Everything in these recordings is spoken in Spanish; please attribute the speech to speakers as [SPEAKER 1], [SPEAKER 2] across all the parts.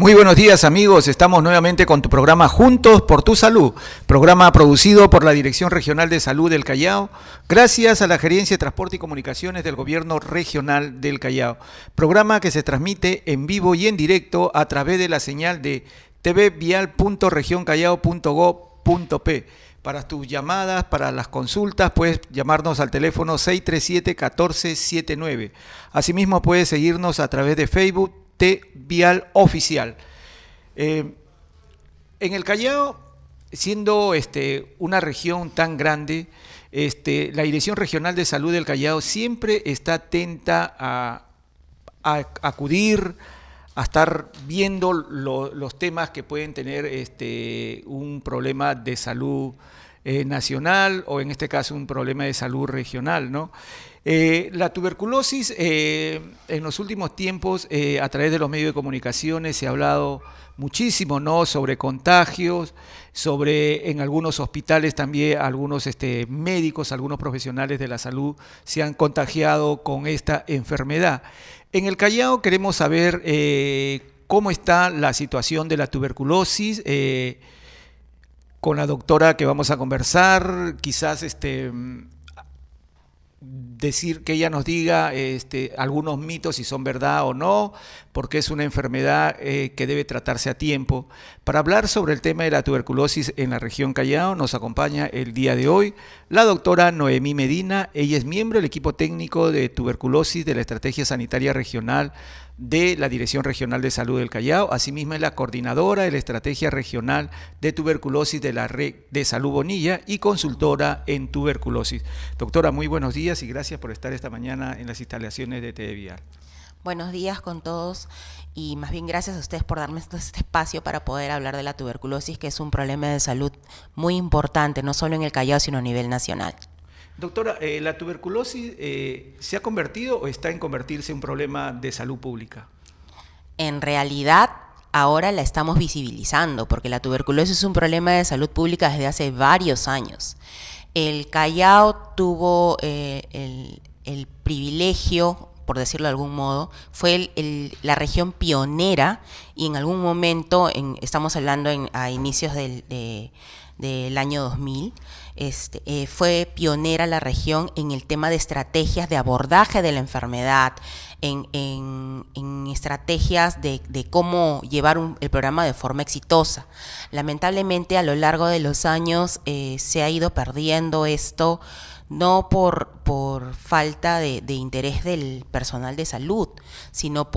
[SPEAKER 1] Muy buenos días amigos, estamos nuevamente con tu programa Juntos por tu Salud, programa producido por la Dirección Regional de Salud del Callao, gracias a la Gerencia de Transporte y Comunicaciones del Gobierno Regional del Callao, programa que se transmite en vivo y en directo a través de la señal de tvvial.regioncallao.gov.p. Para tus llamadas, para las consultas, puedes llamarnos al teléfono 637-1479. Asimismo, puedes seguirnos a través de Facebook, Vial Oficial. En el Callao, siendo una región tan grande, la Dirección Regional de Salud del Callao siempre está atenta a acudir, a estar viendo los temas que pueden tener un problema de salud nacional o en este caso un problema de salud regional, ¿no? La tuberculosis en los últimos tiempos a través de los medios de comunicaciones se ha hablado muchísimo, ¿no? Sobre contagios, sobre en algunos hospitales también algunos médicos, algunos profesionales de la salud se han contagiado con esta enfermedad. En el Callao queremos saber cómo está la situación de la tuberculosis con la doctora que vamos a conversar, quizás decir que ella nos diga algunos mitos si son verdad o no, porque es una enfermedad que debe tratarse a tiempo. Para hablar sobre el tema de la tuberculosis en la región Callao nos acompaña el día de hoy la doctora Noemí Medina. Ella es miembro del equipo técnico de tuberculosis de la Estrategia Sanitaria Regional de la Dirección Regional de Salud del Callao. Asimismo es la coordinadora de la Estrategia Regional de Tuberculosis de la Red de Salud Bonilla y consultora en tuberculosis. Doctora, muy buenos días y gracias por estar esta mañana en las instalaciones de TV Vial.
[SPEAKER 2] Buenos días con todos y más bien gracias a ustedes por darme este espacio para poder hablar de la tuberculosis, que es un problema de salud muy importante, no solo en el Callao, sino a nivel nacional.
[SPEAKER 1] Doctora, ¿la tuberculosis se ha convertido o está en convertirse en un problema de salud pública?
[SPEAKER 2] En realidad, ahora la estamos visibilizando, porque la tuberculosis es un problema de salud pública desde hace varios años. El Callao tuvo el privilegio, por decirlo de algún modo, fue la región pionera y en algún momento, estamos hablando a inicios del año 2000, fue pionera la región en el tema de estrategias de abordaje de la enfermedad, en estrategias de cómo llevar el programa de forma exitosa. Lamentablemente, a lo largo de los años se ha ido perdiendo esto, no por falta de interés del personal de salud, sino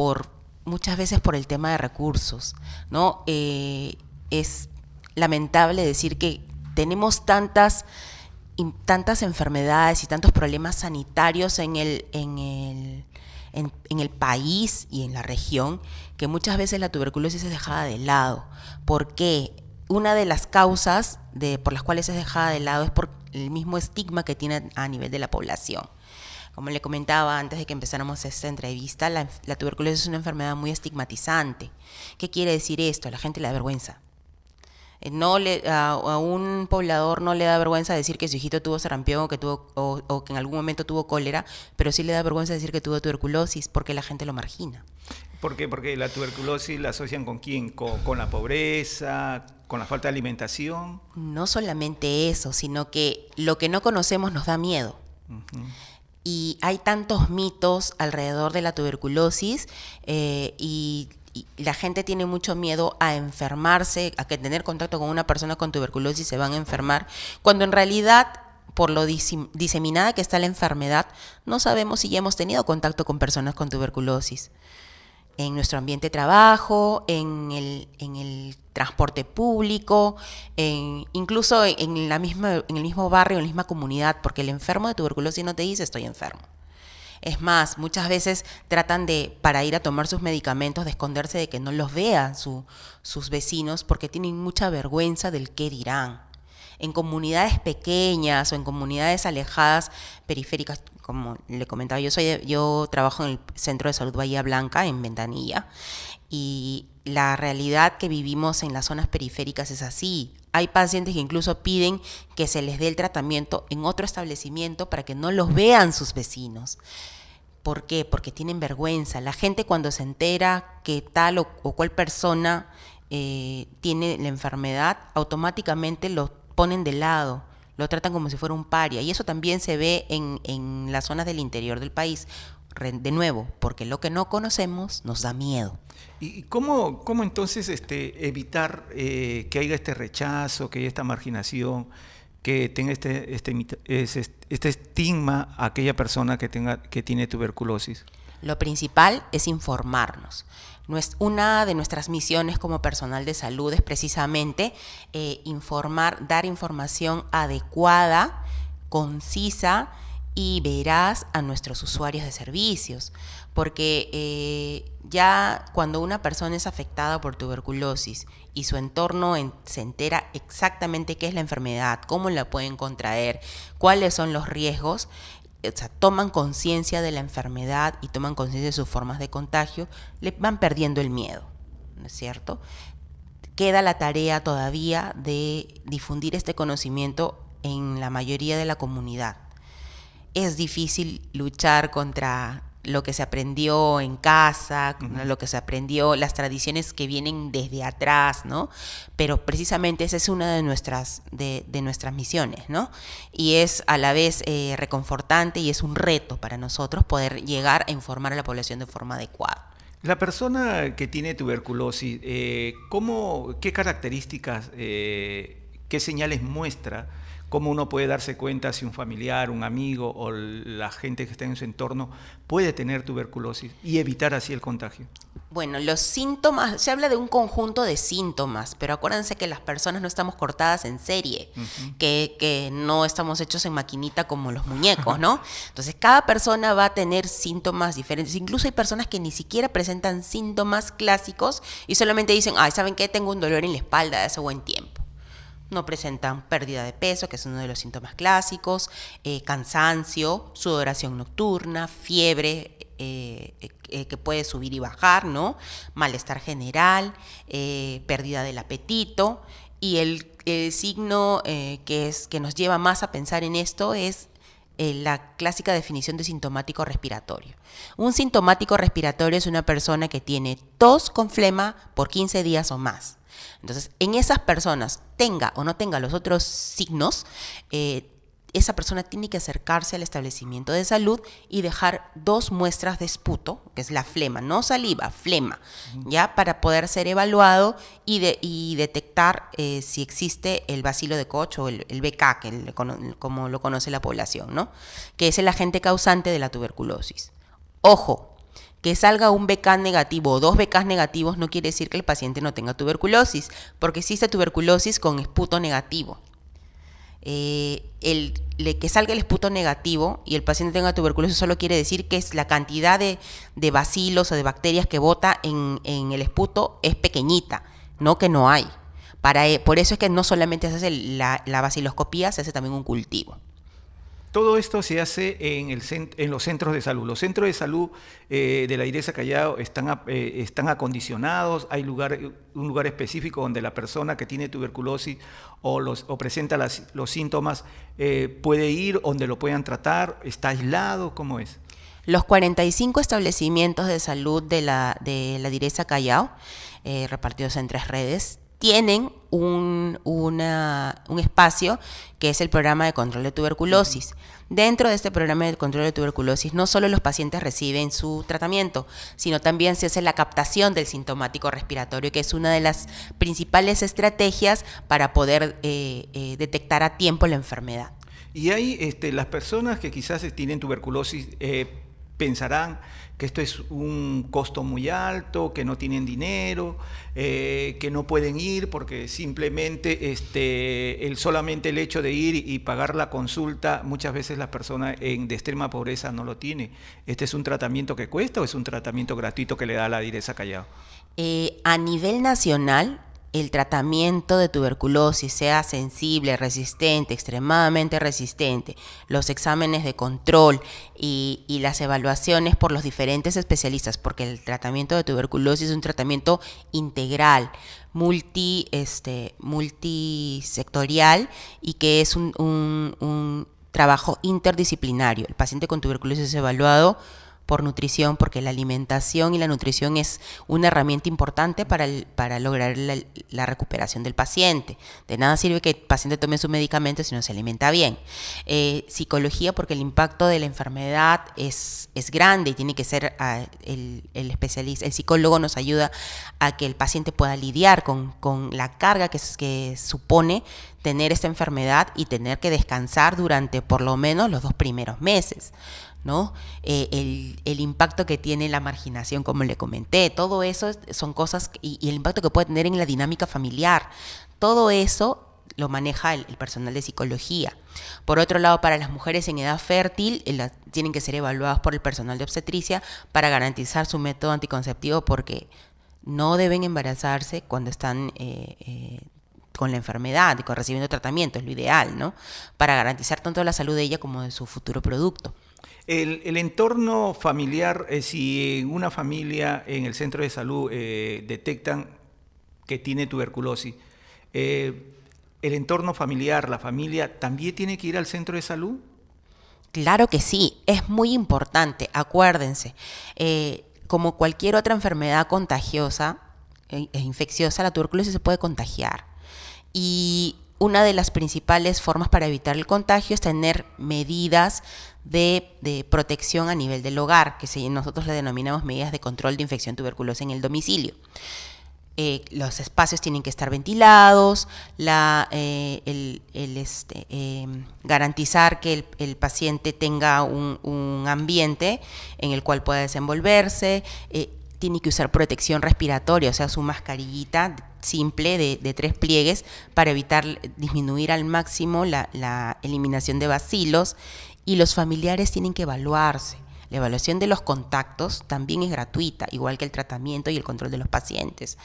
[SPEAKER 2] muchas veces por el tema de recursos, ¿no? Es lamentable decir que tenemos tantas enfermedades y tantos problemas sanitarios en el país y en la región, que muchas veces la tuberculosis es dejada de lado. ¿Por qué? Una de las causas por las cuales es dejada de lado es por el mismo estigma que tiene a nivel de la población. Como le comentaba antes de que empezáramos esta entrevista, la tuberculosis es una enfermedad muy estigmatizante. ¿Qué quiere decir esto? A la gente le da vergüenza. A un poblador no le da vergüenza decir que su hijito tuvo sarampión o que en algún momento tuvo cólera, pero sí le da vergüenza decir que tuvo tuberculosis porque la gente lo margina.
[SPEAKER 1] ¿Por qué? Porque la tuberculosis la asocian ¿con quién? ¿Con la pobreza? ¿Con la falta de alimentación?
[SPEAKER 2] No solamente eso, sino que lo que no conocemos nos da miedo. Uh-huh. Y hay tantos mitos alrededor de la tuberculosis y la gente tiene mucho miedo a enfermarse, a que tener contacto con una persona con tuberculosis se van a enfermar, cuando en realidad, por lo diseminada que está la enfermedad, no sabemos si ya hemos tenido contacto con personas con tuberculosis. En nuestro ambiente de trabajo, en el transporte público, incluso en el mismo barrio, en la misma comunidad, porque el enfermo de tuberculosis no te dice estoy enfermo. Es más, muchas veces tratan para ir a tomar sus medicamentos, de esconderse de que no los vean sus vecinos, porque tienen mucha vergüenza del qué dirán. En comunidades pequeñas o en comunidades alejadas, periféricas, como le comentaba, yo trabajo en el Centro de Salud Bahía Blanca, en Ventanilla, y la realidad que vivimos en las zonas periféricas es así. Hay pacientes que incluso piden que se les dé el tratamiento en otro establecimiento para que no los vean sus vecinos. ¿Por qué? Porque tienen vergüenza. La gente cuando se entera que tal o cual persona tiene la enfermedad, automáticamente lo ponen de lado, lo tratan como si fuera un paria. Y eso también se ve en las zonas del interior del país. De nuevo, porque lo que no conocemos nos da miedo.
[SPEAKER 1] ¿Y cómo entonces evitar que haya este rechazo, que haya esta marginación, que tenga este estigma a aquella persona que tiene tuberculosis?
[SPEAKER 2] Lo principal es informarnos. Una de nuestras misiones como personal de salud es precisamente informar, dar información adecuada, concisa y veraz a nuestros usuarios de servicios, porque ya cuando una persona es afectada por tuberculosis y su entorno se entera exactamente qué es la enfermedad, cómo la pueden contraer, cuáles son los riesgos, o sea, toman conciencia de la enfermedad y toman conciencia de sus formas de contagio, le van perdiendo el miedo, ¿no es cierto? Queda la tarea todavía de difundir este conocimiento en la mayoría de la comunidad. Es difícil luchar contra lo que se aprendió en casa, lo que se aprendió, las tradiciones que vienen desde atrás, ¿no? Pero precisamente esa es una de nuestras misiones, ¿no? Y es a la vez reconfortante y es un reto para nosotros poder llegar a informar a la población de forma adecuada.
[SPEAKER 1] La persona que tiene tuberculosis, ¿qué características, qué señales muestra? ¿Cómo uno puede darse cuenta si un familiar, un amigo o la gente que está en su entorno puede tener tuberculosis y evitar así el contagio?
[SPEAKER 2] Bueno, los síntomas, se habla de un conjunto de síntomas, pero acuérdense que las personas no estamos cortadas en serie, que no estamos hechos en maquinita como los muñecos, ¿no? Entonces, cada persona va a tener síntomas diferentes. Incluso hay personas que ni siquiera presentan síntomas clásicos y solamente dicen, ay, ¿saben qué? Tengo un dolor en la espalda de hace buen tiempo. No presentan pérdida de peso, que es uno de los síntomas clásicos, cansancio, sudoración nocturna, fiebre que puede subir y bajar, ¿no? Malestar general, pérdida del apetito. Y el signo que nos lleva más a pensar en esto es la clásica definición de sintomático respiratorio. Un sintomático respiratorio es una persona que tiene tos con flema por 15 días o más. Entonces, en esas personas, tenga o no tenga los otros signos, esa persona tiene que acercarse al establecimiento de salud y dejar 2 muestras de esputo, que es la flema, no saliva, flema, ya para poder ser evaluado y detectar si existe el bacilo de Koch o el BK, como lo conoce la población, ¿no? Que es el agente causante de la tuberculosis. Ojo, que salga un BK negativo o 2 BK negativos no quiere decir que el paciente no tenga tuberculosis, porque existe tuberculosis con esputo negativo. Que salga el esputo negativo y el paciente tenga tuberculosis solo quiere decir que es la cantidad de bacilos o de bacterias que bota en el esputo es pequeñita, no que no hay. Por eso es que no solamente se hace la baciloscopía, se hace también un cultivo.
[SPEAKER 1] Todo esto se hace en los centros de salud. Los centros de salud de la Direza Callao están acondicionados. Hay un lugar específico donde la persona que tiene tuberculosis o presenta los síntomas puede ir, donde lo puedan tratar. ¿Está aislado? ¿Cómo es?
[SPEAKER 2] Los 45 establecimientos de salud de la Direza Callao, repartidos en 3 redes, tienen un espacio que es el programa de control de tuberculosis. Dentro de este programa de control de tuberculosis, no solo los pacientes reciben su tratamiento, sino también se hace la captación del sintomático respiratorio, que es una de las principales estrategias para poder detectar a tiempo la enfermedad.
[SPEAKER 1] Y hay las personas que quizás tienen tuberculosis pensarán que esto es un costo muy alto, que no tienen dinero, que no pueden ir porque simplemente solamente el hecho de ir y pagar la consulta, muchas veces las personas de extrema pobreza no lo tienen. ¿Este es un tratamiento que cuesta o es un tratamiento gratuito que le da la Direza Callao?
[SPEAKER 2] A nivel nacional, el tratamiento de tuberculosis, sea sensible, resistente, extremadamente resistente, los exámenes de control y las evaluaciones por los diferentes especialistas, porque el tratamiento de tuberculosis es un tratamiento integral, multisectorial y que es un trabajo interdisciplinario. El paciente con tuberculosis es evaluado por nutrición, porque la alimentación y la nutrición es una herramienta importante para lograr la recuperación del paciente. De nada sirve que el paciente tome su medicamento si no se alimenta bien. Psicología, porque el impacto de la enfermedad es grande y tiene que ser el especialista, el psicólogo nos ayuda a que el paciente pueda lidiar con la carga que supone tener esta enfermedad y tener que descansar durante por lo menos los 2 primeros meses, ¿no? El impacto que tiene la marginación, como le comenté, todo eso son cosas, y el impacto que puede tener en la dinámica familiar, todo eso lo maneja el personal de psicología. Por otro lado, para las mujeres en edad fértil, tienen que ser evaluadas por el personal de obstetricia para garantizar su método anticonceptivo, porque no deben embarazarse cuando están con la enfermedad y recibiendo tratamiento, es lo ideal, ¿no? Para garantizar tanto la salud de ella como de su futuro producto.
[SPEAKER 1] El entorno familiar, si en una familia, en el centro de salud, detectan que tiene tuberculosis, el entorno familiar, la familia, ¿también tiene que ir al centro de salud?
[SPEAKER 2] Claro que sí, es muy importante, acuérdense. Como cualquier otra enfermedad contagiosa e infecciosa, la tuberculosis se puede contagiar. Y una de las principales formas para evitar el contagio es tener medidas de protección a nivel del hogar, que nosotros le denominamos medidas de control de infección tuberculosa en el domicilio. Los espacios tienen que estar ventilados, garantizar que el paciente tenga un ambiente en el cual pueda desenvolverse, tiene que usar protección respiratoria, o sea, su mascarillita simple de 3 pliegues para disminuir al máximo la eliminación de bacilos, y los familiares tienen que evaluarse. La evaluación de los contactos también es gratuita, igual que el tratamiento y el control de los pacientes.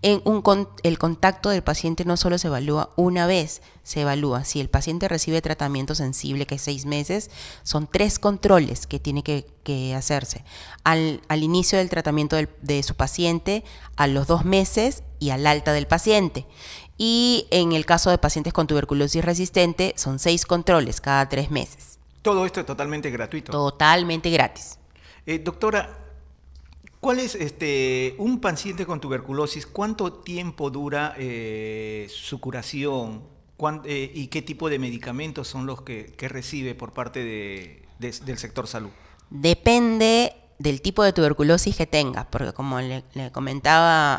[SPEAKER 2] El contacto del paciente no solo se evalúa una vez, se evalúa si el paciente recibe tratamiento sensible, que es 6 meses, son 3 controles que tiene que hacerse. Al inicio del tratamiento de su paciente, a los 2 meses y al alta del paciente. Y en el caso de pacientes con tuberculosis resistente, son 6 controles cada 3 meses.
[SPEAKER 1] Todo esto es totalmente gratuito.
[SPEAKER 2] Totalmente gratis.
[SPEAKER 1] Doctora, ¿cuál es un paciente con tuberculosis? ¿Cuánto tiempo dura su curación? ¿Y qué tipo de medicamentos son los que recibe por parte del sector salud?
[SPEAKER 2] Depende del tipo de tuberculosis que tenga, porque como le comentaba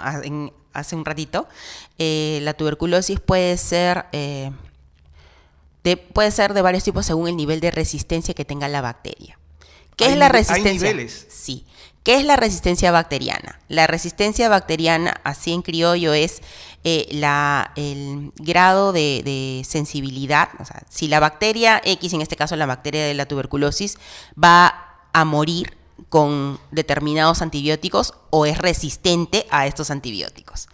[SPEAKER 2] hace un ratito, la tuberculosis puede ser de varios tipos según el nivel de resistencia que tenga la bacteria. ¿Qué es la resistencia?
[SPEAKER 1] ¿Hay niveles?
[SPEAKER 2] Sí. ¿Qué es la resistencia bacteriana? La resistencia bacteriana, así en criollo, es el grado de sensibilidad. O sea, si la bacteria X, en este caso la bacteria de la tuberculosis, va a morir con determinados antibióticos o es resistente a estos antibióticos.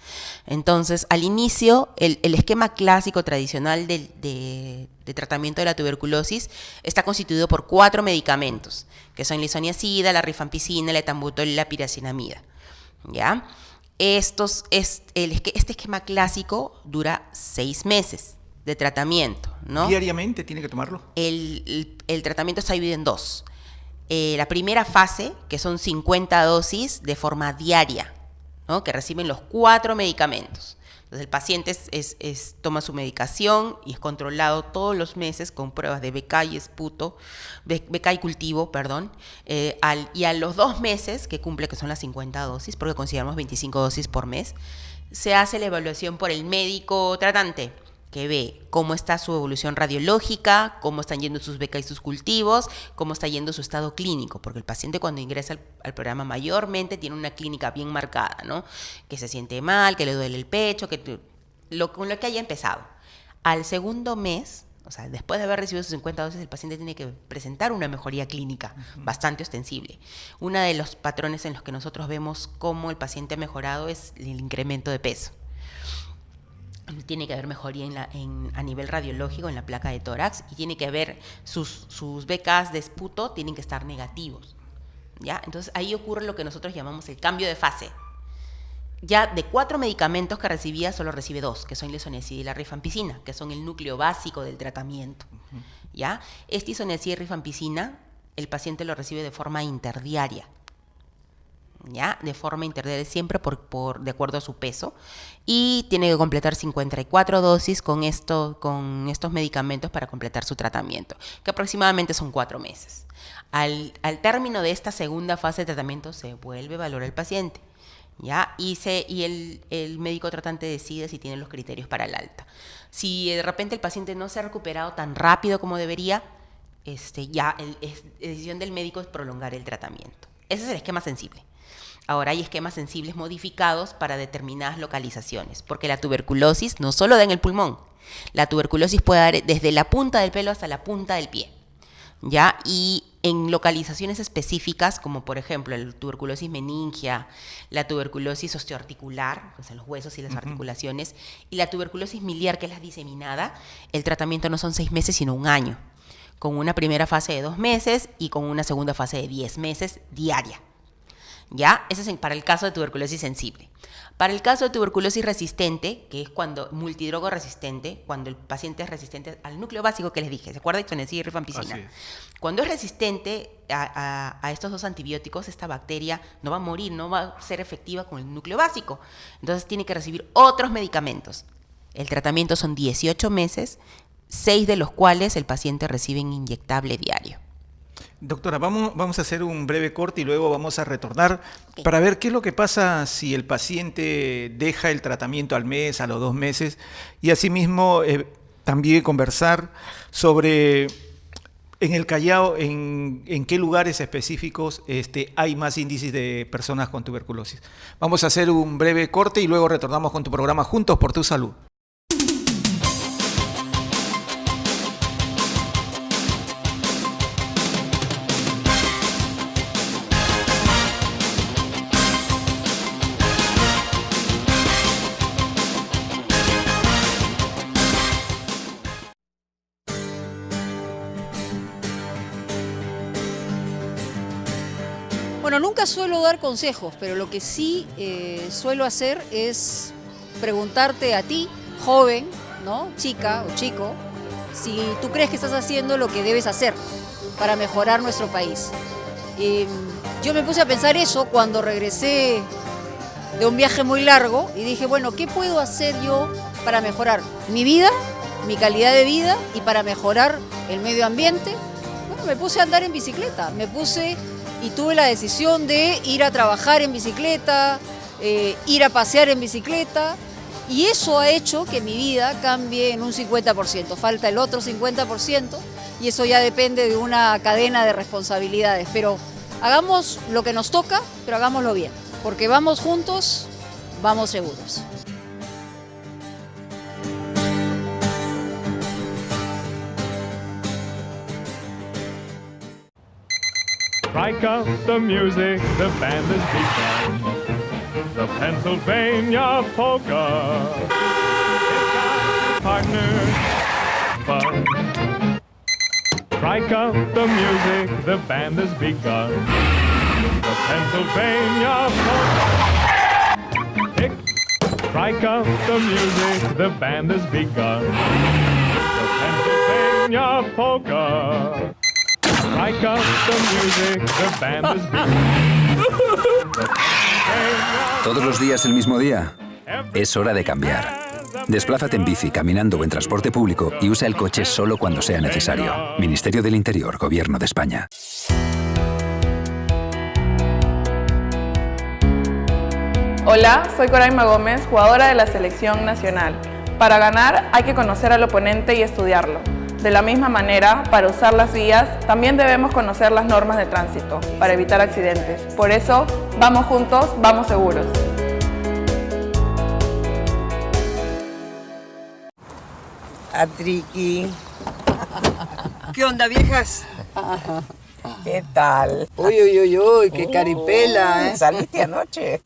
[SPEAKER 2] Entonces, al inicio, el esquema clásico tradicional de tratamiento de la tuberculosis está constituido por 4 medicamentos, que son la isoniazida, la rifampicina, la etambutol y la piracinamida. ¿Ya? Este esquema clásico dura 6 meses de tratamiento, ¿no?
[SPEAKER 1] ¿Diariamente tiene que tomarlo?
[SPEAKER 2] El tratamiento está dividido en 2. La primera fase, que son 50 dosis de forma diaria, ¿no? Que reciben los 4 medicamentos. Entonces el paciente toma su medicación y es controlado todos los meses con pruebas de BK y cultivo, y a los 2 meses, que cumple que son las 50 dosis, porque consideramos 25 dosis por mes, se hace la evaluación por el médico tratante, que ve cómo está su evolución radiológica, cómo están yendo sus BK y sus cultivos, cómo está yendo su estado clínico, porque el paciente cuando ingresa al programa mayormente tiene una clínica bien marcada, ¿no? Que se siente mal, que le duele el pecho, con lo que haya empezado. Al segundo mes, o sea, después de haber recibido sus 50 dosis, el paciente tiene que presentar una mejoría clínica bastante ostensible. Uno de los patrones en los que nosotros vemos cómo el paciente ha mejorado es el incremento de peso. Tiene que haber mejoría a nivel radiológico en la placa de tórax y tiene que haber sus BKs de esputo tienen que estar negativos, ¿ya? Entonces ahí ocurre lo que nosotros llamamos el cambio de fase. Ya de 4 medicamentos que recibía, solo recibe 2, que son la isoniazida y la rifampicina, que son el núcleo básico del tratamiento, ¿ya? Esta isoniazida y rifampicina el paciente lo recibe de forma interdiaria. ¿Ya? De forma interdiaria, siempre de acuerdo a su peso, y tiene que completar 54 dosis con estos medicamentos para completar su tratamiento, que aproximadamente son 4 meses. Al término de esta segunda fase de tratamiento se vuelve a valorar el paciente, ¿ya? Y el médico tratante decide si tiene los criterios para el alta. Si de repente el paciente no se ha recuperado tan rápido como debería, la decisión del médico es prolongar el tratamiento. Ese es el esquema sensible. Ahora hay esquemas sensibles modificados para determinadas localizaciones, porque la tuberculosis no solo da en el pulmón, la tuberculosis puede dar desde la punta del pelo hasta la punta del pie, ¿ya? Y en localizaciones específicas, como por ejemplo la tuberculosis meningia, la tuberculosis osteoarticular, o sea, los huesos y las articulaciones, y la tuberculosis miliar, que es la diseminada, el tratamiento no son 6 meses, sino 1 año, con una primera fase de 2 meses y con una segunda fase de 10 meses diaria. ¿Ya? Eso es para el caso de tuberculosis sensible. Para el caso de tuberculosis resistente, que es cuando multidrogo resistente, cuando el paciente es resistente al núcleo básico que les dije, ¿se acuerda? Isoniazid y rifampicina. Cuando es resistente a estos 2 antibióticos, esta bacteria no va a morir, no va a ser efectiva con el núcleo básico. Entonces tiene que recibir otros medicamentos. El tratamiento son 18 meses, 6 de los cuales el paciente recibe en inyectable diario.
[SPEAKER 1] Doctora, vamos a hacer un breve corte y luego vamos a retornar para ver qué es lo que pasa si el paciente deja el tratamiento al mes, a los 2 meses, y asimismo también conversar sobre en el Callao, en qué lugares específicos hay más índices de personas con tuberculosis. Vamos a hacer un breve corte y luego retornamos con tu programa Juntos por tu Salud.
[SPEAKER 3] Bueno, nunca suelo dar consejos, pero lo que sí suelo hacer es preguntarte a ti, joven, ¿no? Chica o chico, si tú crees que estás haciendo lo que debes hacer para mejorar nuestro país. Yo me puse a pensar eso cuando regresé de un viaje muy largo y dije, bueno, ¿qué puedo hacer yo para mejorar mi vida, mi calidad de vida y para mejorar el medio ambiente? Bueno, me puse a andar en bicicleta, y tuve la decisión de ir a trabajar en bicicleta, ir a pasear en bicicleta, y eso ha hecho que mi vida cambie en un 50%. Falta el otro 50% y eso ya depende de una cadena de responsabilidades. Pero hagamos lo que nos toca, pero hagámoslo bien, porque vamos juntos, vamos seguros.
[SPEAKER 4] Strike up the music, the band has begun. The Pennsylvania polka. It's got partners, fun. Strike up the music, the band has begun. The Pennsylvania polka. Strike up the music, the band has begun. The Pennsylvania polka. Strike up the music, the band has begun.
[SPEAKER 5] ¿Todos los días el mismo día? Es hora de cambiar. Desplázate en bici, caminando o en transporte público y usa el coche solo cuando sea necesario. Ministerio del Interior, Gobierno de España.
[SPEAKER 6] Hola, soy Coraima Gómez, jugadora de la Selección Nacional. Para ganar hay que conocer al oponente y estudiarlo. De la misma manera, para usar las vías, también debemos conocer las normas de tránsito, para evitar accidentes. Por eso, vamos juntos, vamos seguros.
[SPEAKER 7] Atriqui. ¿Qué onda, viejas?
[SPEAKER 8] ¿Qué tal?
[SPEAKER 7] Uy, uy, uy, uy, qué caripela, ¿eh?
[SPEAKER 8] ¿Saliste anoche?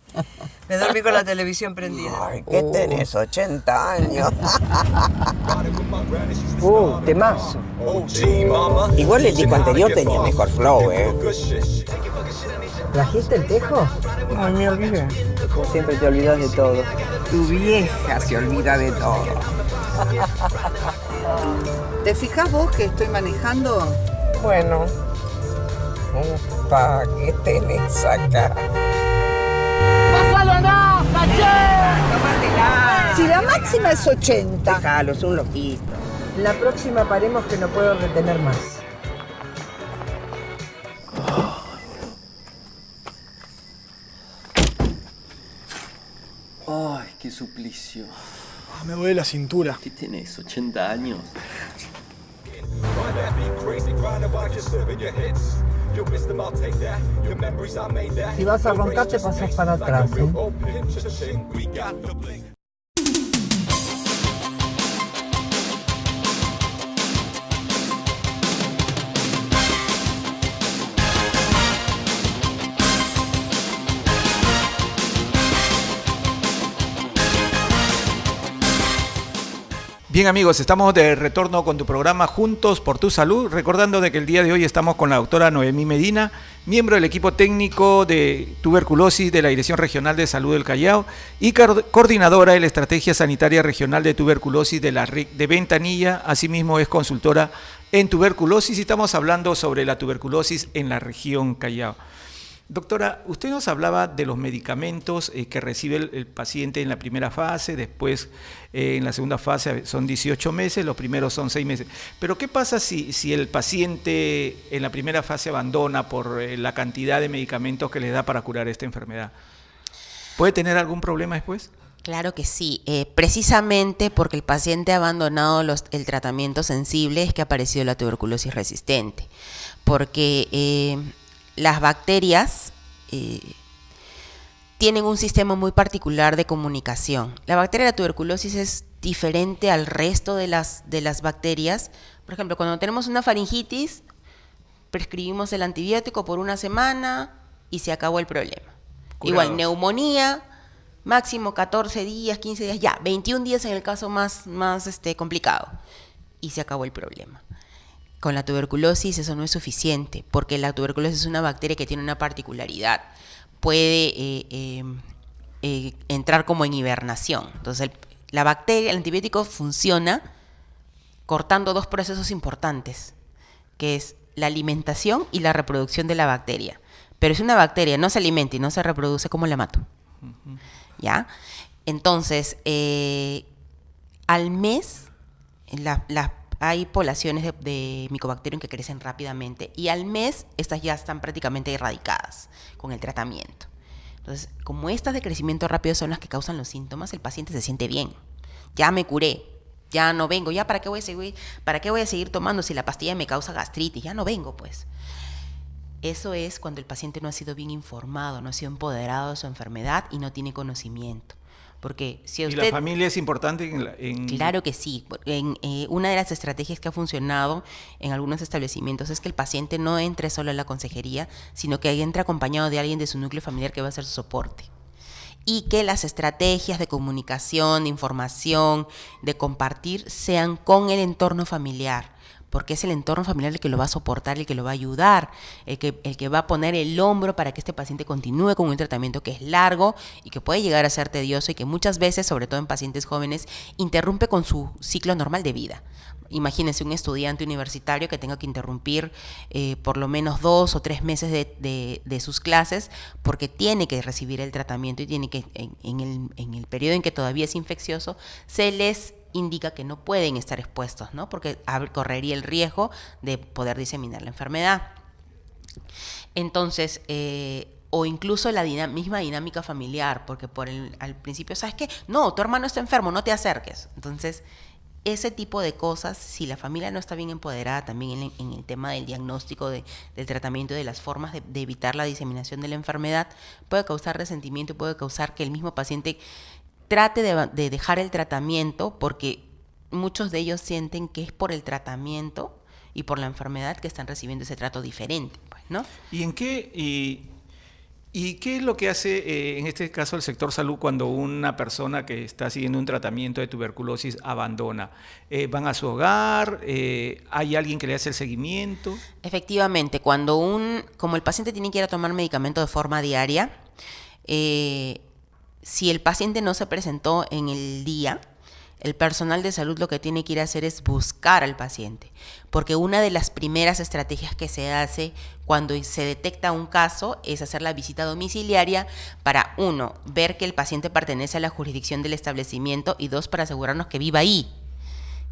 [SPEAKER 7] Me dormí con la televisión prendida.
[SPEAKER 8] Ay, ¿qué tenés? 80 años.
[SPEAKER 7] Temazo.
[SPEAKER 8] Igual el disco anterior tenía mejor flow, ¿eh?
[SPEAKER 7] ¿Trajiste el tejo?
[SPEAKER 8] Ay, me olvidé.
[SPEAKER 7] Vos siempre te olvidas de todo.
[SPEAKER 8] Tu vieja se olvida de todo.
[SPEAKER 7] ¿Te fijas vos que estoy manejando?
[SPEAKER 8] Bueno, Upa, ¿qué tenés acá?
[SPEAKER 7] Si la máxima es 80.
[SPEAKER 8] Déjalo, es un loquito.
[SPEAKER 7] La próxima paremos que no puedo retener más.
[SPEAKER 9] Ay, qué suplicio.
[SPEAKER 10] Me duele la cintura.
[SPEAKER 9] ¿Qué tenés? ¿80 años?
[SPEAKER 7] Si vas a roncar, te pasas para atrás, ¿eh?
[SPEAKER 1] Bien amigos, estamos de retorno con tu programa Juntos por tu Salud, recordando de que el día de hoy estamos con la doctora Noemí Medina, miembro del equipo técnico de tuberculosis de la Dirección Regional de Salud del Callao y coordinadora de la Estrategia Sanitaria Regional de Tuberculosis de la RIC de Ventanilla, asimismo es consultora en tuberculosis y estamos hablando sobre la tuberculosis en la región Callao. Doctora, usted nos hablaba de los medicamentos que recibe el paciente en la primera fase, después en la segunda fase son 18 meses, los primeros son 6 meses. Pero ¿qué pasa si el paciente en la primera fase abandona por la cantidad de medicamentos que le da para curar esta enfermedad? ¿Puede tener algún problema después?
[SPEAKER 2] Claro que sí, precisamente porque el paciente ha abandonado el tratamiento sensible es que ha aparecido la tuberculosis resistente, porque las bacterias tienen un sistema muy particular de comunicación. La bacteria de la tuberculosis es diferente al resto de las bacterias. Por ejemplo, cuando tenemos una faringitis, prescribimos el antibiótico por una semana y se acabó el problema.
[SPEAKER 1] Curados.
[SPEAKER 2] Igual, neumonía, máximo 14 días, 15 días, ya, 21 días en el caso más complicado y se acabó el problema. Con la tuberculosis eso no es suficiente, porque la tuberculosis es una bacteria que tiene una particularidad. Puede entrar como en hibernación. Entonces, la bacteria, el antibiótico funciona cortando dos procesos importantes, que es la alimentación y la reproducción de la bacteria. Pero si una bacteria no se alimenta y no se reproduce, ¿cómo la mato? ¿Ya? Entonces, al mes, hay poblaciones de Mycobacterium que crecen rápidamente y al mes estas ya están prácticamente erradicadas con el tratamiento. Entonces, como estas de crecimiento rápido son las que causan los síntomas, el paciente se siente bien. Ya me curé, ya no vengo, ya ¿para qué voy a seguir tomando si la pastilla me causa gastritis? Ya no vengo, pues. Eso es cuando el paciente no ha sido bien informado, no ha sido empoderado de su enfermedad y no tiene conocimiento. Porque si usted,
[SPEAKER 1] ¿y la familia es importante
[SPEAKER 2] Claro que sí. Una de las estrategias que ha funcionado en algunos establecimientos es que el paciente no entre solo a la consejería, sino que entre acompañado de alguien de su núcleo familiar que va a ser su soporte. Y que las estrategias de comunicación, de información, de compartir, sean con el entorno familiar. Porque es el entorno familiar el que lo va a soportar, el que lo va a ayudar, el que va a poner el hombro para que este paciente continúe con un tratamiento que es largo y que puede llegar a ser tedioso y que muchas veces, sobre todo en pacientes jóvenes, interrumpe con su ciclo normal de vida. Imagínense un estudiante universitario que tenga que interrumpir por lo menos 2 o 3 meses de sus clases porque tiene que recibir el tratamiento y tiene que, en el periodo en que todavía es infeccioso, se les indica que no pueden estar expuestos, ¿no? Porque correría el riesgo de poder diseminar la enfermedad. Entonces, o incluso la misma dinámica familiar, porque al principio, ¿sabes qué? No, tu hermano está enfermo, no te acerques. Entonces, ese tipo de cosas, si la familia no está bien empoderada también en el tema del diagnóstico, del tratamiento, de las formas de evitar la diseminación de la enfermedad, puede causar resentimiento, puede causar que el mismo paciente trate de dejar el tratamiento, porque muchos de ellos sienten que es por el tratamiento y por la enfermedad que están recibiendo ese trato diferente, pues, ¿no?
[SPEAKER 1] ¿Y qué es lo que hace en este caso el sector salud cuando una persona que está siguiendo un tratamiento de tuberculosis abandona? ¿Van a su hogar? ¿Hay alguien que le hace el seguimiento?
[SPEAKER 2] Efectivamente, como el paciente tiene que ir a tomar medicamento de forma diaria, si el paciente no se presentó en el día, El personal de salud lo que tiene que ir a hacer es buscar al paciente, porque una de las primeras estrategias que se hace cuando se detecta un caso es hacer la visita domiciliaria para, 1, ver que el paciente pertenece a la jurisdicción del establecimiento y 2, para asegurarnos que viva ahí,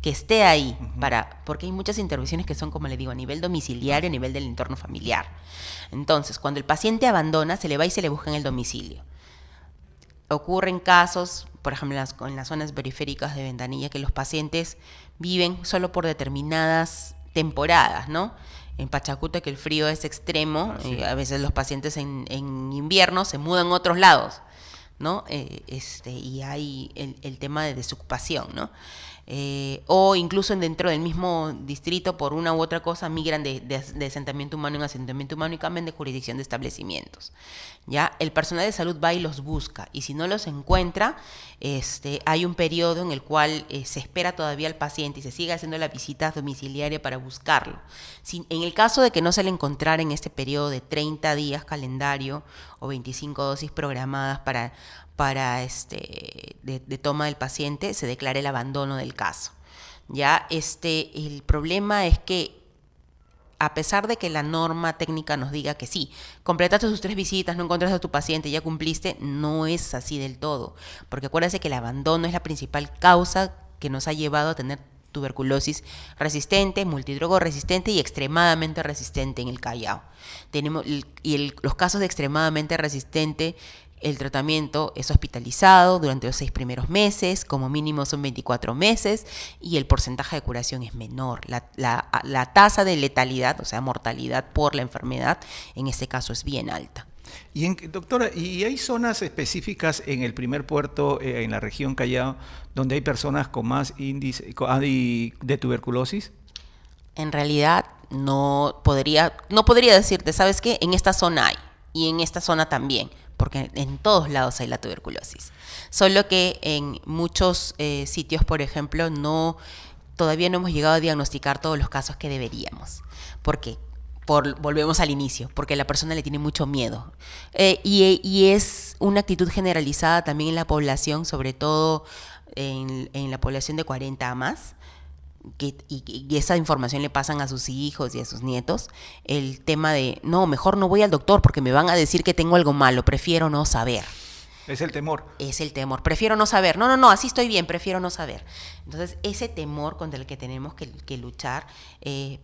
[SPEAKER 2] que esté ahí, porque hay muchas intervenciones que son, como le digo, a nivel domiciliario, a nivel del entorno familiar. Entonces, cuando el paciente abandona, se le va y se le busca en el domicilio. Ocurren casos, por ejemplo, en las zonas periféricas de Ventanilla, que los pacientes viven solo por determinadas temporadas, ¿no? En Pachacuta, que el frío es extremo, a veces los pacientes en invierno se mudan a otros lados, ¿no? Y hay el tema de desocupación, ¿no? O incluso dentro del mismo distrito, por una u otra cosa, migran de asentamiento humano en asentamiento humano y cambian de jurisdicción de establecimientos. ¿Ya? El personal de salud va y los busca, y si no los encuentra, hay un periodo en el cual se espera todavía al paciente y se sigue haciendo la visita domiciliaria para buscarlo. En el caso de que no se le encontrara en este periodo de 30 días calendario o 25 dosis programadas para de toma del paciente, se declara el abandono del caso. Ya el problema es que, a pesar de que la norma técnica nos diga que sí, completaste tus 3 visitas, no encontraste a tu paciente, ya cumpliste, no es así del todo, porque acuérdense que el abandono es la principal causa que nos ha llevado a tener tuberculosis resistente, multidrogo resistente y extremadamente resistente en el Callao. Los casos de extremadamente resistente, el tratamiento es hospitalizado durante los 6 primeros meses, como mínimo son 24 meses, y el porcentaje de curación es menor. La tasa de letalidad, o sea, mortalidad por la enfermedad, en este caso es bien alta.
[SPEAKER 1] Doctora, ¿y hay zonas específicas en el primer puerto, en la región Callao, donde hay personas con más índice de tuberculosis?
[SPEAKER 2] En realidad no podría decirte, ¿sabes qué? En esta zona hay, y en esta zona también, porque en todos lados hay la tuberculosis. Solo que en muchos sitios, por ejemplo, todavía no hemos llegado a diagnosticar todos los casos que deberíamos. ¿Por qué? Volvemos al inicio, porque la persona le tiene mucho miedo. Y es una actitud generalizada también en la población, sobre todo en la población de 40 a más, y esa información le pasan a sus hijos y a sus nietos, el tema de, no, mejor no voy al doctor porque me van a decir que tengo algo malo, prefiero no saber.
[SPEAKER 1] Es el temor.
[SPEAKER 2] Es el temor, prefiero no saber. No, así estoy bien, prefiero no saber. Entonces, ese temor contra el que tenemos que luchar,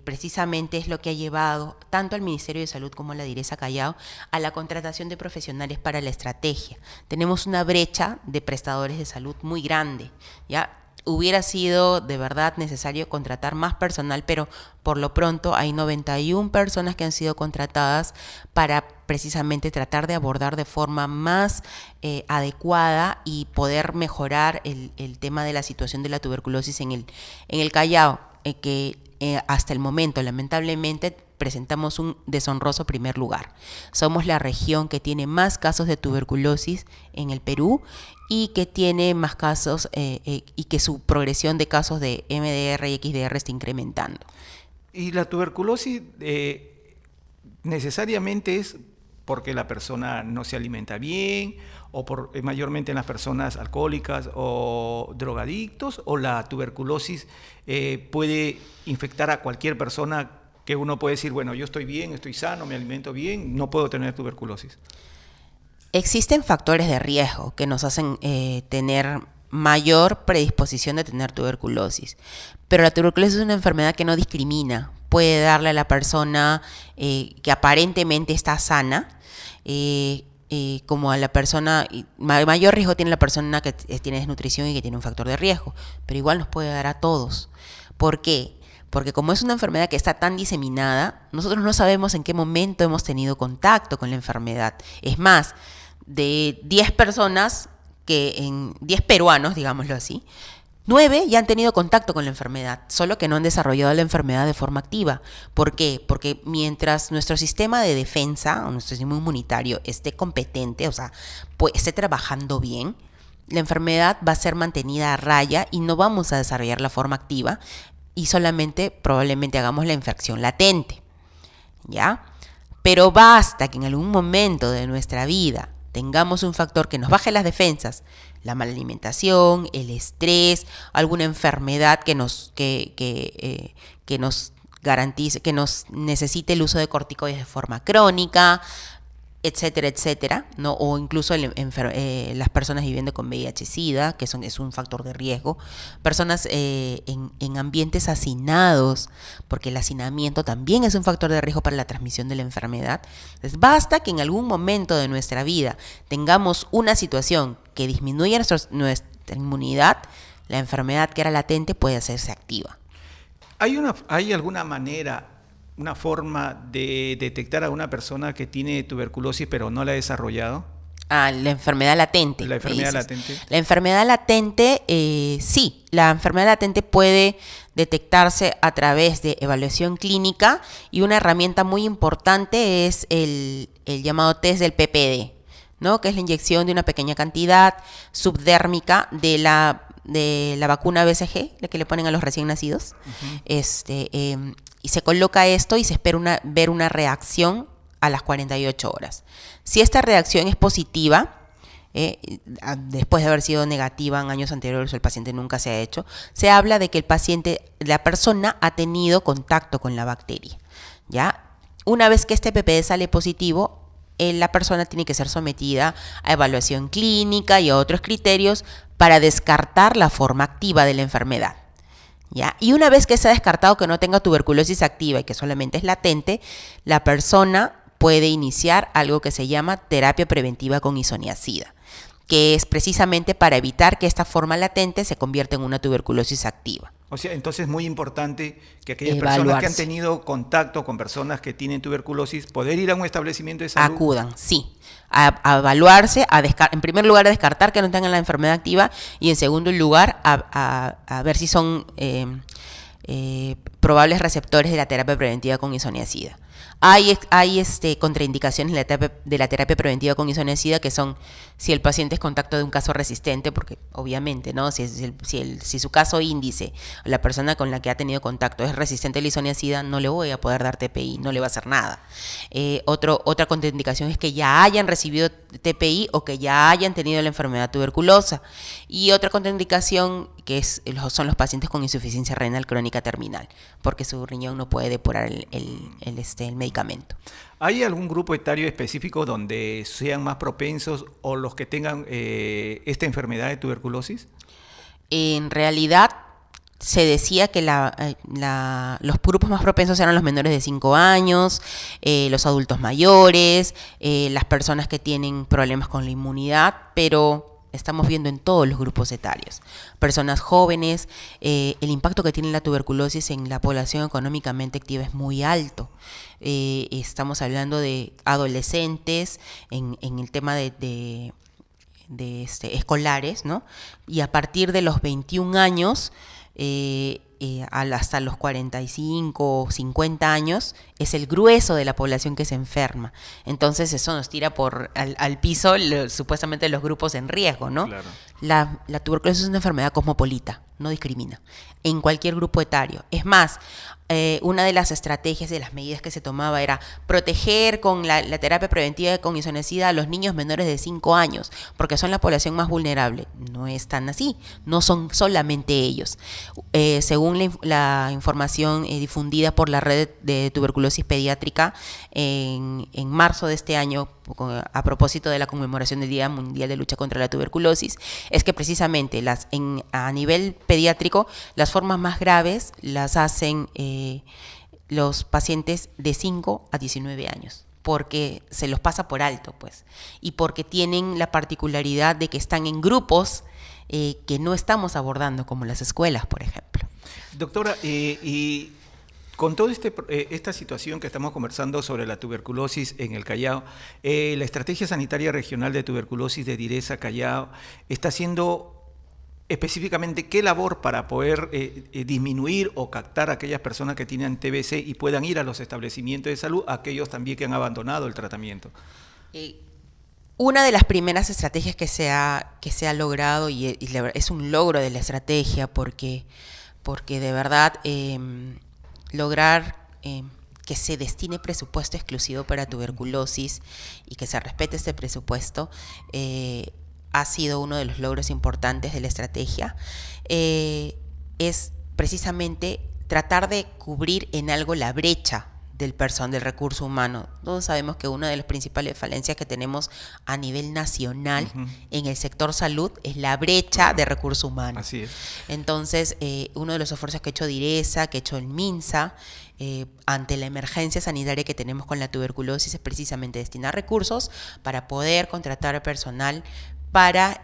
[SPEAKER 2] precisamente es lo que ha llevado tanto al Ministerio de Salud como a la Direza Callao a la contratación de profesionales para la estrategia. Tenemos una brecha de prestadores de salud muy grande, ¿ya? Hubiera sido de verdad necesario contratar más personal, pero por lo pronto hay 91 personas que han sido contratadas para precisamente tratar de abordar de forma más adecuada y poder mejorar el tema de la situación de la tuberculosis en el Callao, que hasta el momento, lamentablemente, presentamos un deshonroso primer lugar. Somos la región que tiene más casos de tuberculosis en el Perú y que tiene más casos y que su progresión de casos de MDR y XDR está incrementando.
[SPEAKER 1] ¿Y la tuberculosis necesariamente es porque la persona no se alimenta bien, o mayormente en las personas alcohólicas o drogadictos, o la tuberculosis puede infectar a cualquier persona, que uno puede decir, bueno, yo estoy bien, estoy sano, me alimento bien, no puedo tener tuberculosis?
[SPEAKER 2] Existen factores de riesgo que nos hacen tener mayor predisposición de tener tuberculosis, pero la tuberculosis es una enfermedad que no discrimina. Puede darle a la persona que aparentemente está sana, como a la persona, mayor riesgo tiene la persona que tiene desnutrición y que tiene un factor de riesgo, pero igual nos puede dar a todos. ¿Por qué? Porque como es una enfermedad que está tan diseminada, nosotros no sabemos en qué momento hemos tenido contacto con la enfermedad. Es más, de 10 personas, 10 peruanos, digámoslo así, 9 ya han tenido contacto con la enfermedad, solo que no han desarrollado la enfermedad de forma activa. ¿Por qué? Porque mientras nuestro sistema de defensa o nuestro sistema inmunitario esté competente, o sea, esté trabajando bien, la enfermedad va a ser mantenida a raya y no vamos a desarrollar la forma activa y solamente probablemente hagamos la infección latente, ¿ya? Pero basta que en algún momento de nuestra vida tengamos un factor que nos baje las defensas, la mala alimentación, el estrés, alguna enfermedad que nos garantice, que nos necesite el uso de corticoides de forma crónica, etcétera, etcétera, ¿no? O incluso las personas viviendo con VIH-Sida, que es un factor de riesgo, personas en ambientes hacinados, porque el hacinamiento también es un factor de riesgo para la transmisión de la enfermedad. Entonces, basta que en algún momento de nuestra vida tengamos una situación que disminuya nuestra inmunidad, la enfermedad que era latente puede hacerse activa.
[SPEAKER 1] ¿Hay alguna manera, una forma de detectar a una persona que tiene tuberculosis pero no la ha desarrollado?
[SPEAKER 2] La enfermedad latente.
[SPEAKER 1] La enfermedad latente.
[SPEAKER 2] La enfermedad latente, sí, la enfermedad latente puede detectarse a través de evaluación clínica y una herramienta muy importante es el llamado test del PPD, ¿no? Que es la inyección de una pequeña cantidad subdérmica de la vacuna BCG, la que le ponen a los recién nacidos. Uh-huh. Y se coloca esto y se espera ver una reacción a las 48 horas. Si esta reacción es positiva, después de haber sido negativa en años anteriores, el paciente nunca se ha hecho, se habla de que la persona ha tenido contacto con la bacteria, ¿ya? Una vez que este PPD sale positivo, la persona tiene que ser sometida a evaluación clínica y a otros criterios para descartar la forma activa de la enfermedad, ¿ya? Y una vez que se ha descartado que no tenga tuberculosis activa y que solamente es latente, la persona puede iniciar algo que se llama terapia preventiva con isoniazida, que es precisamente para evitar que esta forma latente se convierta en una tuberculosis activa.
[SPEAKER 1] O sea, entonces es muy importante que aquellas personas que han tenido contacto con personas que tienen tuberculosis, poder ir a un establecimiento de salud.
[SPEAKER 2] Acudan, sí, a evaluarse, en primer lugar a descartar que no tengan la enfermedad activa y en segundo lugar a ver si son probables receptores de la terapia preventiva con isoniazida. Hay contraindicaciones de la terapia preventiva con isoniazida que son si el paciente es contacto de un caso resistente, porque obviamente, ¿no? Si su caso índice, la persona con la que ha tenido contacto es resistente a la isoniazida, no le voy a poder dar TPI, no le va a hacer nada. Otra contraindicación es que ya hayan recibido TPI o que ya hayan tenido la enfermedad tuberculosa. Y otra contraindicación son los pacientes con insuficiencia renal crónica terminal, porque su riñón no puede depurar el medicamento.
[SPEAKER 1] ¿Hay algún grupo etario específico donde sean más propensos o los que tengan esta enfermedad de tuberculosis?
[SPEAKER 2] En realidad se decía que los grupos más propensos eran los menores de 5 años, los adultos mayores, las personas que tienen problemas con la inmunidad, pero estamos viendo en todos los grupos etarios. Personas jóvenes, el impacto que tiene la tuberculosis en la población económicamente activa es muy alto. Estamos hablando de adolescentes en el tema de escolares, ¿no? Y a partir de los 21 años hasta los 45 o 50 años es el grueso de la población que se enferma. Entonces eso nos tira al piso supuestamente los grupos en riesgo, ¿no? Claro. La tuberculosis es una enfermedad cosmopolita, no discrimina, en cualquier grupo etario. Es más, una de las estrategias, de las medidas que se tomaba era proteger con la terapia preventiva con isoniazida a los niños menores de 5 años, porque son la población más vulnerable. No es tan así, no son solamente ellos. Según la información difundida por la red de tuberculosis pediátrica en marzo de este año, a propósito de la conmemoración del Día Mundial de Lucha contra la Tuberculosis, es que precisamente a nivel pediátrico las formas más graves las hacen los pacientes de 5 a 19 años, porque se los pasa por alto, pues, y porque tienen la particularidad de que están en grupos que no estamos abordando, como las escuelas, por ejemplo.
[SPEAKER 1] Doctora, y con toda esta situación que estamos conversando sobre la tuberculosis en el Callao, la Estrategia Sanitaria Regional de Tuberculosis de DIRESA Callao está haciendo específicamente qué labor para poder disminuir o captar a aquellas personas que tienen TBC y puedan ir a los establecimientos de salud, aquellos también que han abandonado el tratamiento.
[SPEAKER 2] Una de las primeras estrategias que se ha logrado, y es un logro de la estrategia, porque de verdad lograr que se destine presupuesto exclusivo para tuberculosis y que se respete este presupuesto ha sido uno de los logros importantes de la estrategia. Es precisamente tratar de cubrir en algo la brecha del personal del recurso humano. Todos sabemos que una de las principales falencias que tenemos a nivel nacional en el sector salud es la brecha de recurso humano.
[SPEAKER 1] Así es.
[SPEAKER 2] Entonces, uno de los esfuerzos que ha hecho DIRESA, que ha hecho el MINSA, ante la emergencia sanitaria que tenemos con la tuberculosis, es precisamente destinar recursos para poder contratar personal para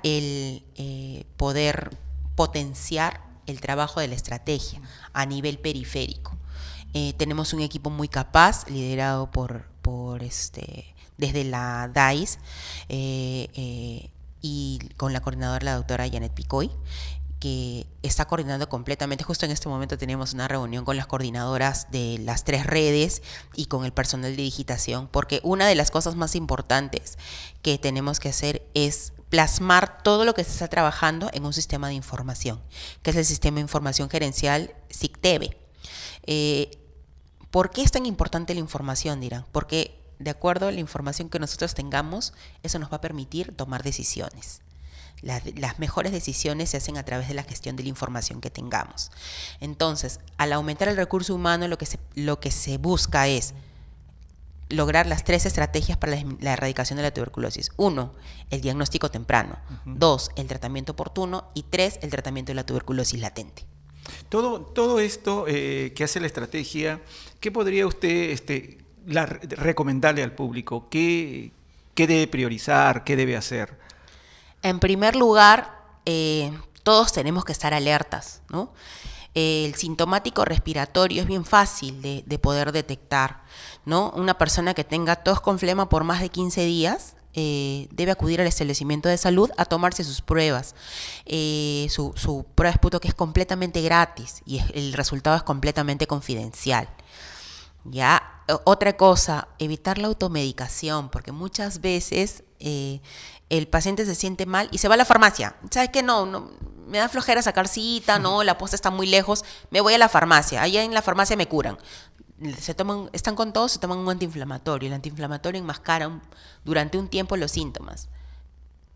[SPEAKER 2] poder potenciar el trabajo de la estrategia a nivel periférico. Tenemos un equipo muy capaz, liderado desde la DAIS y con la coordinadora, la doctora Janet Picoy, que está coordinando completamente. Justo en este momento tenemos una reunión con las coordinadoras de las 3 redes y con el personal de digitación, porque una de las cosas más importantes que tenemos que hacer es plasmar todo lo que se está trabajando en un sistema de información, que es el Sistema de Información Gerencial SICTEBE. ¿Por qué es tan importante la información, dirán? Porque de acuerdo a la información que nosotros tengamos, eso nos va a permitir tomar decisiones. Las mejores decisiones se hacen a través de la gestión de la información que tengamos. Entonces, al aumentar el recurso humano, lo que se busca es lograr las 3 estrategias para la erradicación de la tuberculosis. 1, el diagnóstico temprano. 2, el tratamiento oportuno. Y 3, el tratamiento de la tuberculosis latente.
[SPEAKER 1] Todo esto que hace la estrategia, ¿qué podría usted recomendarle al público? ¿Qué debe priorizar? ¿Qué debe hacer?
[SPEAKER 2] En primer lugar, todos tenemos que estar alertas, ¿no? El sintomático respiratorio es bien fácil de poder detectar, ¿no? Una persona que tenga tos con flema por más de 15 días debe acudir al establecimiento de salud a tomarse sus pruebas. Su prueba de esputo, que es completamente gratis y el resultado es completamente confidencial. ¿Ya? Otra cosa, evitar la automedicación, porque muchas veces el paciente se siente mal y se va a la farmacia. ¿Sabes qué? No, me da flojera sacar cita, no, la posta está muy lejos, me voy a la farmacia, allá en la farmacia me curan. Están con todo, se toman un antiinflamatorio. El antiinflamatorio enmascara durante un tiempo los síntomas.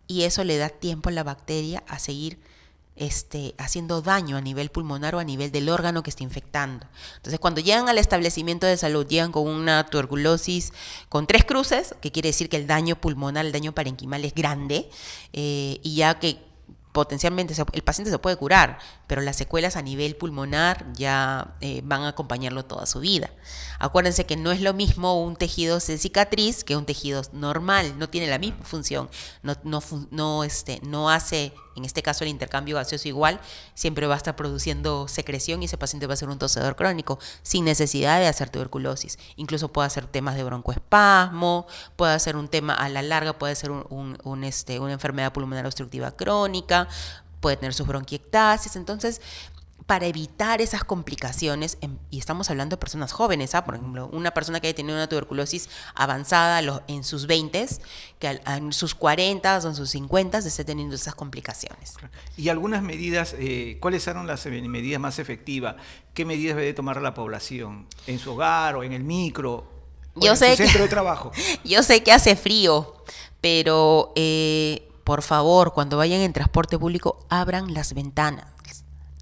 [SPEAKER 2] Y eso le da tiempo a la bacteria a seguir haciendo daño a nivel pulmonar o a nivel del órgano que está infectando. Entonces, cuando llegan al establecimiento de salud, llegan con una tuberculosis con 3 cruces, que quiere decir que el daño pulmonar, el daño parenquimal es grande, y ya que potencialmente el paciente se puede curar, pero las secuelas a nivel pulmonar ya van a acompañarlo toda su vida. Acuérdense que no es lo mismo un tejido de cicatriz que un tejido normal, no tiene la misma función, no hace, en este caso, el intercambio gaseoso igual, siempre va a estar produciendo secreción y ese paciente va a ser un tosedor crónico sin necesidad de hacer tuberculosis. Incluso puede hacer temas de broncoespasmo, puede hacer un tema a la larga, puede ser una enfermedad pulmonar obstructiva crónica, puede tener sus bronquiectasis. Entonces, para evitar esas complicaciones, y estamos hablando de personas jóvenes, por ejemplo, una persona que haya tenido una tuberculosis avanzada en sus 20s, que en sus 40s o en sus 50s esté teniendo esas complicaciones.
[SPEAKER 1] Y algunas medidas, ¿cuáles eran las medidas más efectivas? ¿Qué medidas debe tomar la población? ¿En su hogar o en el micro? ¿O en su centro de trabajo?
[SPEAKER 2] Yo sé que hace frío, pero por favor, cuando vayan en transporte público, abran las ventanas.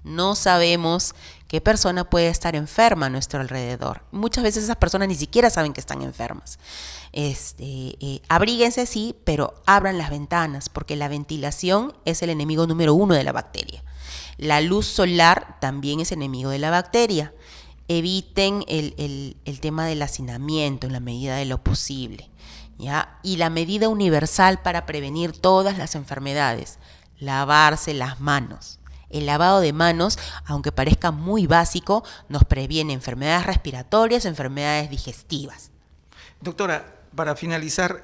[SPEAKER 2] No sabemos qué persona puede estar enferma a nuestro alrededor. Muchas veces esas personas ni siquiera saben que están enfermas. Abríguense, sí, pero abran las ventanas, porque la ventilación es el enemigo número 1 de la bacteria. La luz solar también es enemigo de la bacteria. Eviten el tema del hacinamiento en la medida de lo posible, ¿ya? Y la medida universal para prevenir todas las enfermedades: lavarse las manos. El lavado de manos, aunque parezca muy básico, nos previene enfermedades respiratorias, enfermedades digestivas.
[SPEAKER 1] Doctora, para finalizar,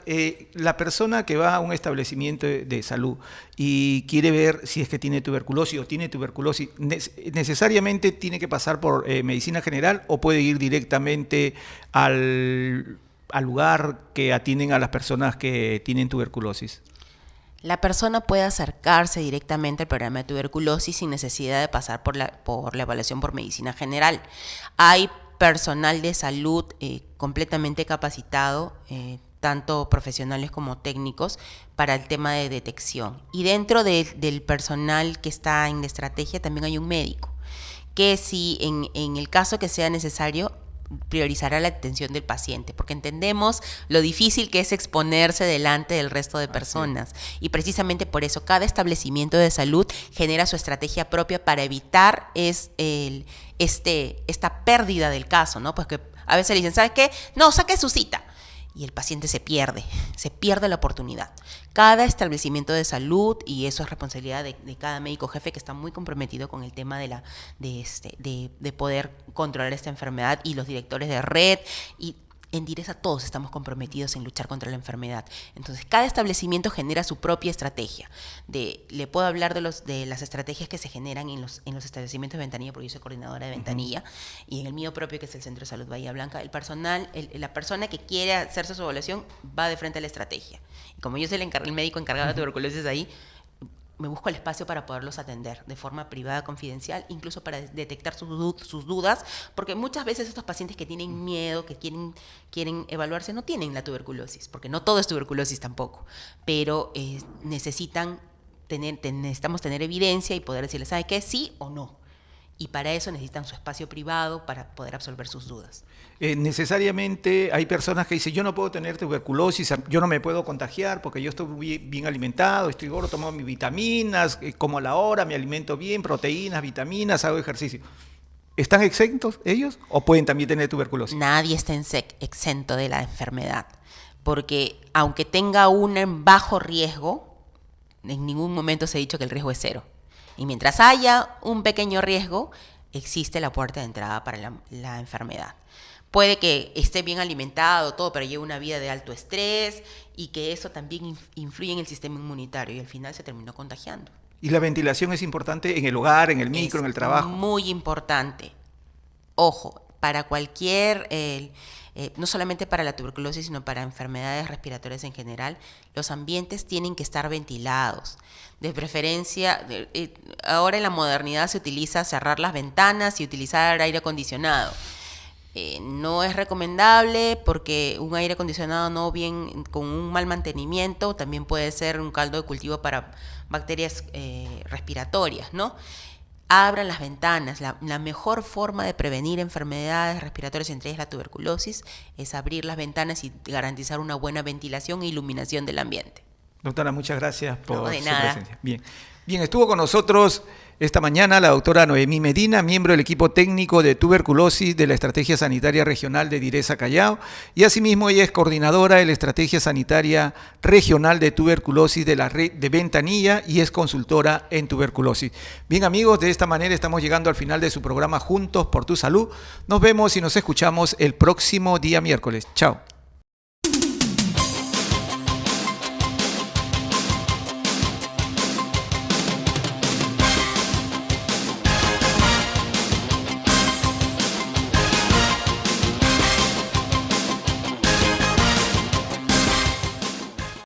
[SPEAKER 1] la persona que va a un establecimiento de salud y quiere ver si es que tiene tuberculosis o tiene tuberculosis, ¿necesariamente tiene que pasar por medicina general o puede ir directamente al lugar que atienden a las personas que tienen tuberculosis?
[SPEAKER 2] La persona puede acercarse directamente al programa de tuberculosis sin necesidad de pasar por la evaluación por medicina general. Hay personal de salud completamente capacitado, tanto profesionales como técnicos, para el tema de detección. Y dentro del personal que está en la estrategia también hay un médico, que si en el caso que sea necesario, priorizará la atención del paciente, porque entendemos lo difícil que es exponerse delante del resto de personas. Y precisamente por eso cada establecimiento de salud genera su estrategia propia para evitar esta pérdida del caso, ¿no? Pues que a veces le dicen, ¿sabes qué? No, saque su cita. Y el paciente se pierde la oportunidad. Cada establecimiento de salud, y eso es responsabilidad de cada médico jefe que está muy comprometido con el tema de poder controlar esta enfermedad, y los directores de red, y en Direza todos estamos comprometidos en luchar contra la enfermedad. Entonces, cada establecimiento genera su propia estrategia. Le puedo hablar de las estrategias que se generan en los establecimientos de Ventanilla, porque yo soy coordinadora de Ventanilla, y en el mío propio, que es el Centro de Salud Bahía Blanca, la persona que quiere hacerse su evaluación va de frente a la estrategia. Y como yo soy el médico encargado de tuberculosis ahí, me busco el espacio para poderlos atender de forma privada, confidencial, incluso para detectar sus dudas, porque muchas veces estos pacientes que tienen miedo, que quieren evaluarse, no tienen la tuberculosis, porque no todo es tuberculosis tampoco, pero necesitamos tener evidencia y poder decirles, ¿sabe qué? Sí o no. Y para eso necesitan su espacio privado para poder absolver sus dudas.
[SPEAKER 1] Necesariamente hay personas que dicen, yo no puedo tener tuberculosis, yo no me puedo contagiar porque yo estoy bien alimentado, estoy gordo, tomo mis vitaminas, como a la hora, me alimento bien, proteínas, vitaminas, hago ejercicio. ¿Están exentos ellos o pueden también tener tuberculosis?
[SPEAKER 2] Nadie está exento de la enfermedad, porque aunque tenga un bajo riesgo, en ningún momento se ha dicho que el riesgo es cero. Y mientras haya un pequeño riesgo, existe la puerta de entrada para la enfermedad. Puede que esté bien alimentado, todo, pero lleve una vida de alto estrés, y que eso también influye en el sistema inmunitario, y al final se terminó contagiando.
[SPEAKER 1] ¿Y la ventilación es importante en el hogar, en el micro, en el trabajo?
[SPEAKER 2] Muy importante. Ojo, para cualquier... no solamente para la tuberculosis, sino para enfermedades respiratorias en general, los ambientes tienen que estar ventilados. De preferencia, ahora en la modernidad se utiliza cerrar las ventanas y utilizar aire acondicionado. No es recomendable, porque un aire acondicionado con un mal mantenimiento también puede ser un caldo de cultivo para bacterias respiratorias, ¿no? Abran las ventanas. La mejor forma de prevenir enfermedades respiratorias, entre ellas la tuberculosis, es abrir las ventanas y garantizar una buena ventilación e iluminación del ambiente.
[SPEAKER 1] Doctora, muchas gracias por
[SPEAKER 2] su
[SPEAKER 1] presencia. Bien, estuvo con nosotros esta mañana la doctora Noemí Medina, miembro del equipo técnico de tuberculosis de la Estrategia Sanitaria Regional de Direza Callao, y asimismo ella es coordinadora de la Estrategia Sanitaria Regional de Tuberculosis de la red de Ventanilla y es consultora en tuberculosis. Bien, amigos, de esta manera estamos llegando al final de su programa Juntos por tu Salud. Nos vemos y nos escuchamos el próximo día miércoles. Chao.